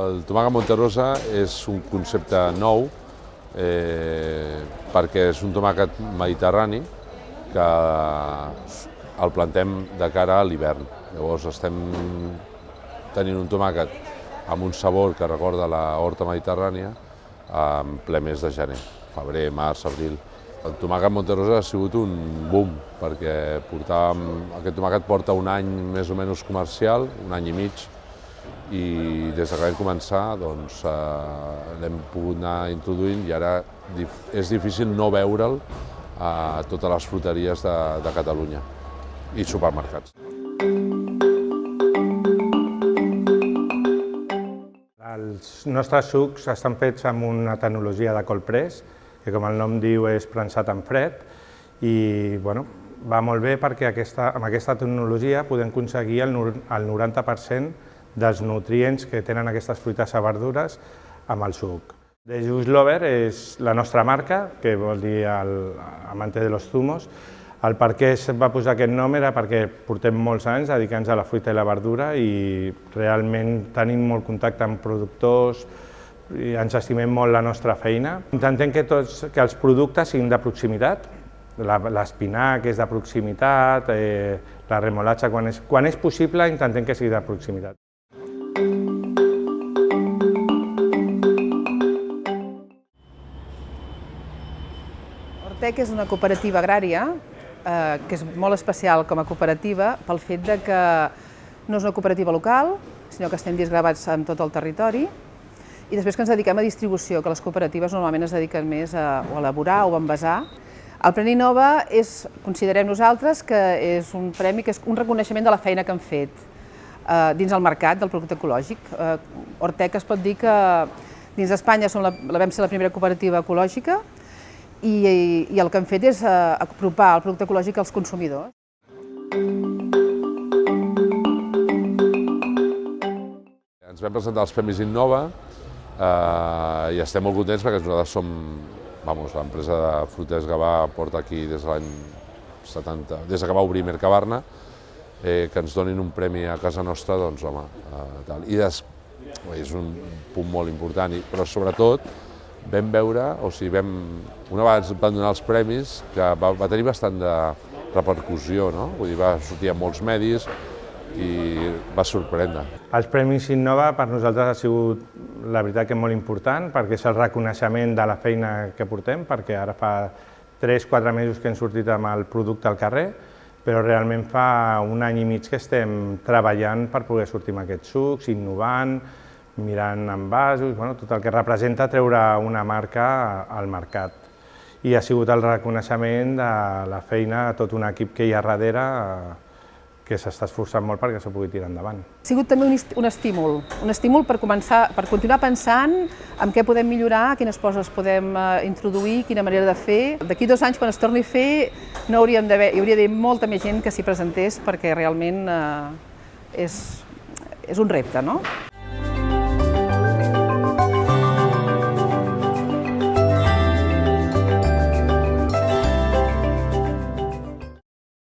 El tomàquet Monterosa és un concepte nou perquè és un tomàquet mediterrani que el plantem de cara a l'hivern. Llavors estem tenint un tomàquet amb un sabor que recorda la horta mediterrània en ple mes de gener, febrer, març, abril. El tomàquet Monterosa ha sigut un boom perquè aquest tomàquet porta un any més o menys comercial, un any i mig, i des que vam començar l'hem pogut anar introduint i ara és difícil no veure'l a totes les fruiteries de Catalunya i supermercats. Els nostres sucs estan fets amb una tecnologia de cold press, que com el nom diu és prensat en fred, i va molt bé perquè amb aquesta tecnologia podem aconseguir el 90% dels nutrients que tenen aquestes fruites i verdures amb el suc. The Juice Lover és la nostra marca, que vol dir amante de los zumos. El per què es va posar aquest nom era perquè portem molts anys dedicant-nos a la fruita i la verdura i realment tenim molt contacte amb productors i ens estimem molt la nostra feina. Intentem que els productes siguin de proximitat, l'espinac és de proximitat, la remolatxa quan és possible intentem que sigui de proximitat. Ortec és una cooperativa agrària que és molt especial com a cooperativa pel fet que no és una cooperativa local, sinó que estem disgregats en tot el territori, i després que ens dediquem a distribució, que les cooperatives normalment es dediquen més a elaborar o a envasar. El Premi Nova considerem nosaltres que és un premi, que és un reconeixement de la feina que hem fet dins el mercat del producte ecològic. Ortec es pot dir que dins d'Espanya vam ser la primera cooperativa ecològica i el que hem fet és apropar el producte ecològic als consumidors. Ens vam presentar els Premis Innova i estem molt contents perquè nosaltres som l'empresa de Fruiters Gavà porta aquí des de l'any 70, des que va obrir Mercabarna, que ens donin un premi a casa nostra, doncs home, tal. I és un punt molt important, però sobretot vam veure, una vegada ens van donar els premis, que va tenir bastant de repercussió, no? Vull dir, va sortir a molts medis i va sorprendre. Els Premis Innova per nosaltres ha sigut, la veritat, que molt important, perquè és el reconeixement de la feina que portem, perquè ara fa 3-4 mesos que hem sortit amb el producte al carrer, però realment fa un any i mig que estem treballant per poder sortir amb aquests sucs, innovant, mirant envasos, tot el que representa treure una marca al mercat. I ha sigut el reconeixement de la feina de tot un equip que hi ha darrere que s'està esforçant molt perquè s'ho pugui tirar endavant. Ha sigut també un estímul per continuar pensant en què podem millorar, quines coses podem introduir, quina manera de fer. D'aquí 2 anys, quan es torni a fer, hi hauria d'haver molta més gent que s'hi presentés perquè realment és un repte, no?